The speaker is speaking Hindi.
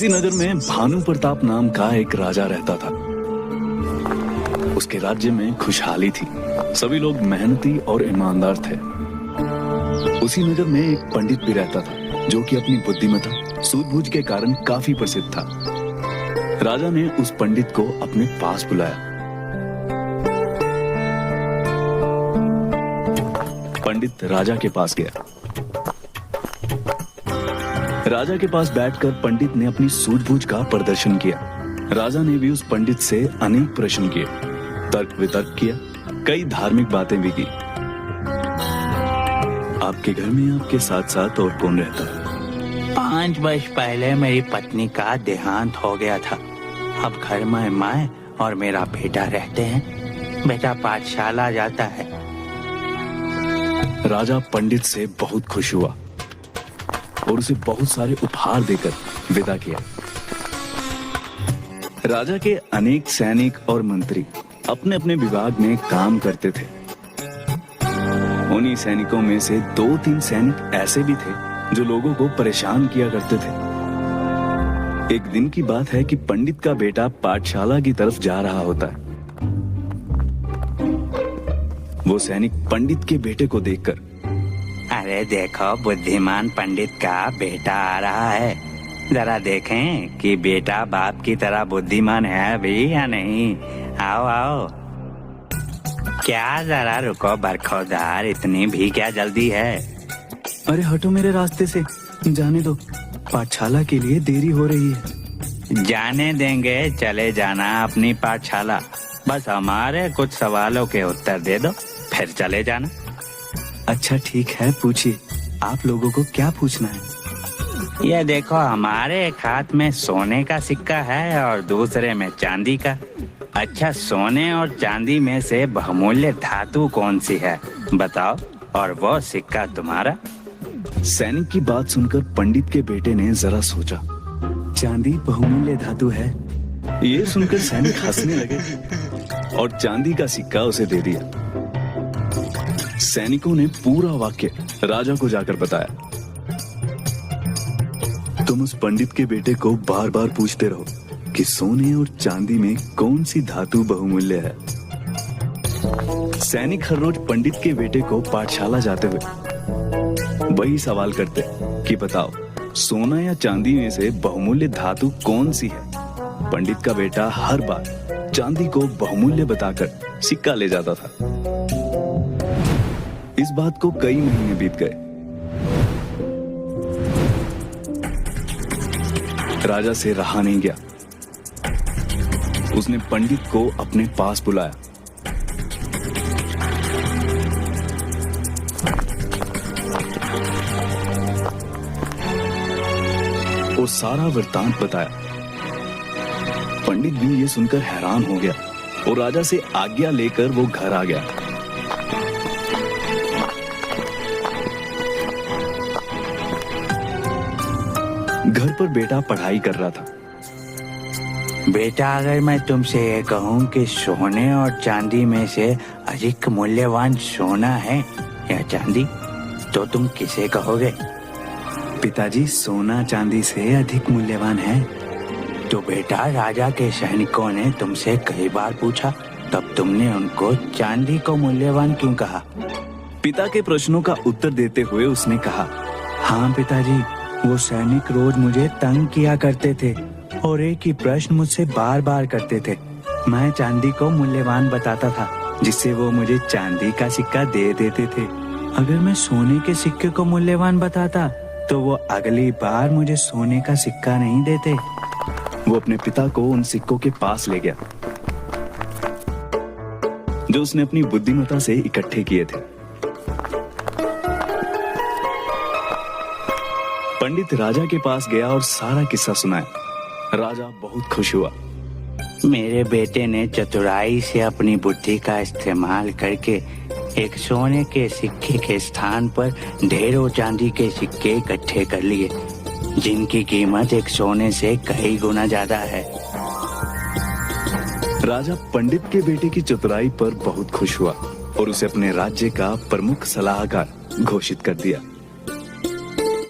इसी नगर में भानु प्रताप नाम का एक राजा रहता था। उसके राज्य में खुशहाली थी। सभी लोग मेहनती और ईमानदार थे। उसी नगर में एक पंडित भी रहता था जो कि अपनी बुद्धिमत्ता सूझबूझ के कारण काफी प्रसिद्ध था। राजा ने उस पंडित को अपने पास बुलाया। पंडित राजा के पास गया। राजा के पास बैठकर पंडित ने अपनी सूझबूझ का प्रदर्शन किया। राजा ने भी उस पंडित से अनेक प्रश्न किए, तर्क वितर्क किया, कई धार्मिक बातें भी की। आपके घर में आपके साथ साथ और कौन रहता है? 5 वर्ष पहले मेरी पत्नी का देहांत हो गया था। अब घर में मैं और मेरा बेटा रहते हैं। बेटा पाठशाला जाता है। राजा पंडित से बहुत खुश हुआ और उसे बहुत सारे उपहार देकर विदा किया। राजा के अनेक सैनिक और मंत्री अपने अपने विभाग में काम करते थे। उन्हीं सैनिकों में से 2-3 सैनिक ऐसे भी थे जो लोगों को परेशान किया करते थे। एक दिन की बात है कि पंडित का बेटा पाठशाला की तरफ जा रहा होता है। वो सैनिक पंडित के बेटे को देखकर, अरे देखो, बुद्धिमान पंडित का बेटा आ रहा है। जरा देखें कि बेटा बाप की तरह बुद्धिमान है भी या नहीं। आओ आओ। क्या जरा रुको बरखोदार, इतनी भी क्या जल्दी है? अरे हटो मेरे रास्ते से, जाने दो, पाठशाला के लिए देरी हो रही है। जाने देंगे, चले जाना अपनी पाठशाला। बस हमारे कुछ सवालों के उत्तर दे दो, फिर चले जाना। अच्छा ठीक है, पूछिए, आप लोगों को क्या पूछना है? ये देखो, हमारे एक हाथ में सोने का सिक्का है और दूसरे में चांदी का। अच्छा, सोने और चांदी में से बहुमूल्य धातु कौन सी है बताओ, और वो सिक्का तुम्हारा? सैनिक की बात सुनकर पंडित के बेटे ने जरा सोचा। चांदी बहुमूल्य धातु है। ये सुनकर सैनिक हंसने लगे और चांदी का सिक्का उसे दे दिया। सैनिकों ने पूरा वाक्य राजा को जाकर बताया। तुम उस पंडित के बेटे को बार बार पूछते रहो कि सोने और चांदी में कौन सी धातु बहुमूल्य है। सैनिक हर रोज पंडित के बेटे को पाठशाला जाते हुए वही सवाल करते कि बताओ, सोना या चांदी में से बहुमूल्य धातु कौन सी है। पंडित का बेटा हर बार चांदी को बहुमूल्य बताकर सिक्का ले जाता था। इस बात को कई महीने बीत गए। राजा से रहा नहीं गया। उसने पंडित को अपने पास बुलाया। वो सारा वृत्तांत बताया। पंडित भी ये सुनकर हैरान हो गया और राजा से आज्ञा लेकर वो घर आ गया। घर पर बेटा पढ़ाई कर रहा था। बेटा, अगर मैं तुमसे ये कहूँ कि सोने और चांदी में से अधिक मूल्यवान सोना है या चांदी, तो तुम किसे कहोगे? पिताजी, सोना चांदी से अधिक मूल्यवान है। तो बेटा, राजा के सैनिकों ने तुमसे कई बार पूछा, तब तुमने उनको चांदी को मूल्यवान क्यों कहा? पिता के प्रश्नों का उत्तर देते हुए उसने कहा, हाँ पिताजी, वो सैनिक रोज मुझे तंग किया करते थे और एक ही प्रश्न मुझसे बार बार करते थे। मैं चांदी को मूल्यवान बताता था, जिससे वो मुझे चांदी का सिक्का दे देते थे। अगर मैं सोने के सिक्के को मूल्यवान बताता तो वो अगली बार मुझे सोने का सिक्का नहीं देते। वो अपने पिता को उन सिक्कों के पास ले गया जो उसने अपनी बुद्धिमत्ता से इकट्ठे किए थे। पंडित राजा के पास गया और सारा किस्सा सुनाया। राजा बहुत खुश हुआ। मेरे बेटे ने चतुराई से अपनी बुद्धि का इस्तेमाल करके एक सोने के सिक्के के स्थान पर ढेरों चांदी के सिक्के इकट्ठे कर लिए, जिनकी कीमत एक सोने से कई गुना ज्यादा है। राजा पंडित के बेटे की चतुराई पर बहुत खुश हुआ और उसे अपने राज्य का प्रमुख सलाहकार घोषित कर दिया।